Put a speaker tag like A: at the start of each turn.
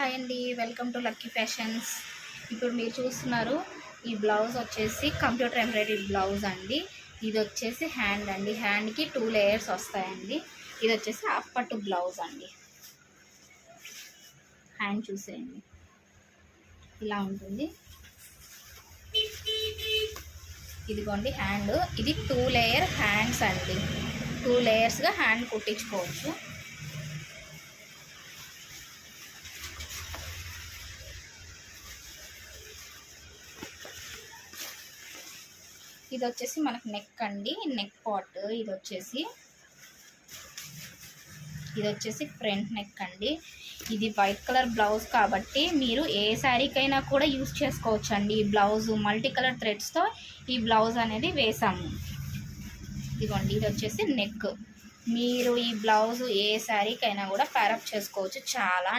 A: Hi అండి, welcome to lucky fashions. ఇప్పుడు మీరు చూస్తున్నారు ఈ బ్లౌజ్ వచ్చేసి కంప్యూటర్ ఎంబ్రాయిడరీ బ్లౌజ్ అండి. ఇది వచ్చేసి హ్యాండ్ అండి, హ్యాండ్కి 2 లేయర్స్ వస్తాయండి. ఇది వచ్చేసి హాఫ్ పట్టు బ్లౌజ్ అండి. హ్యాండ్ చూసేయండి, ఇలా ఉంటుంది. ఇదిగోండి హ్యాండ్, ఇది 2 లేయర్ హ్యాండ్స్ అండి. 2 లేయర్స్గా హ్యాండ్ కుట్టించుకోవచ్చు. ఇది వచ్చేసి మనకు నెక్ అండి, నెక్ పార్ట్. ఇది వచ్చేసి ఫ్రంట్ నెక్ అండి. ఇది వైట్ కలర్ బ్లౌజ్ కాబట్టి మీరు ఏ శారీకైనా కూడా యూజ్ చేసుకోవచ్చు అండి. ఈ బ్లౌజ్ మల్టీ కలర్ థ్రెడ్స్తో ఈ బ్లౌజ్ అనేది వేసాము. ఇదిగోండి, ఇది వచ్చేసి నెక్. మీరు ఈ బ్లౌజ్ ఏ శారీకైనా కూడా ప్యారప్ చేసుకోవచ్చు. చాలా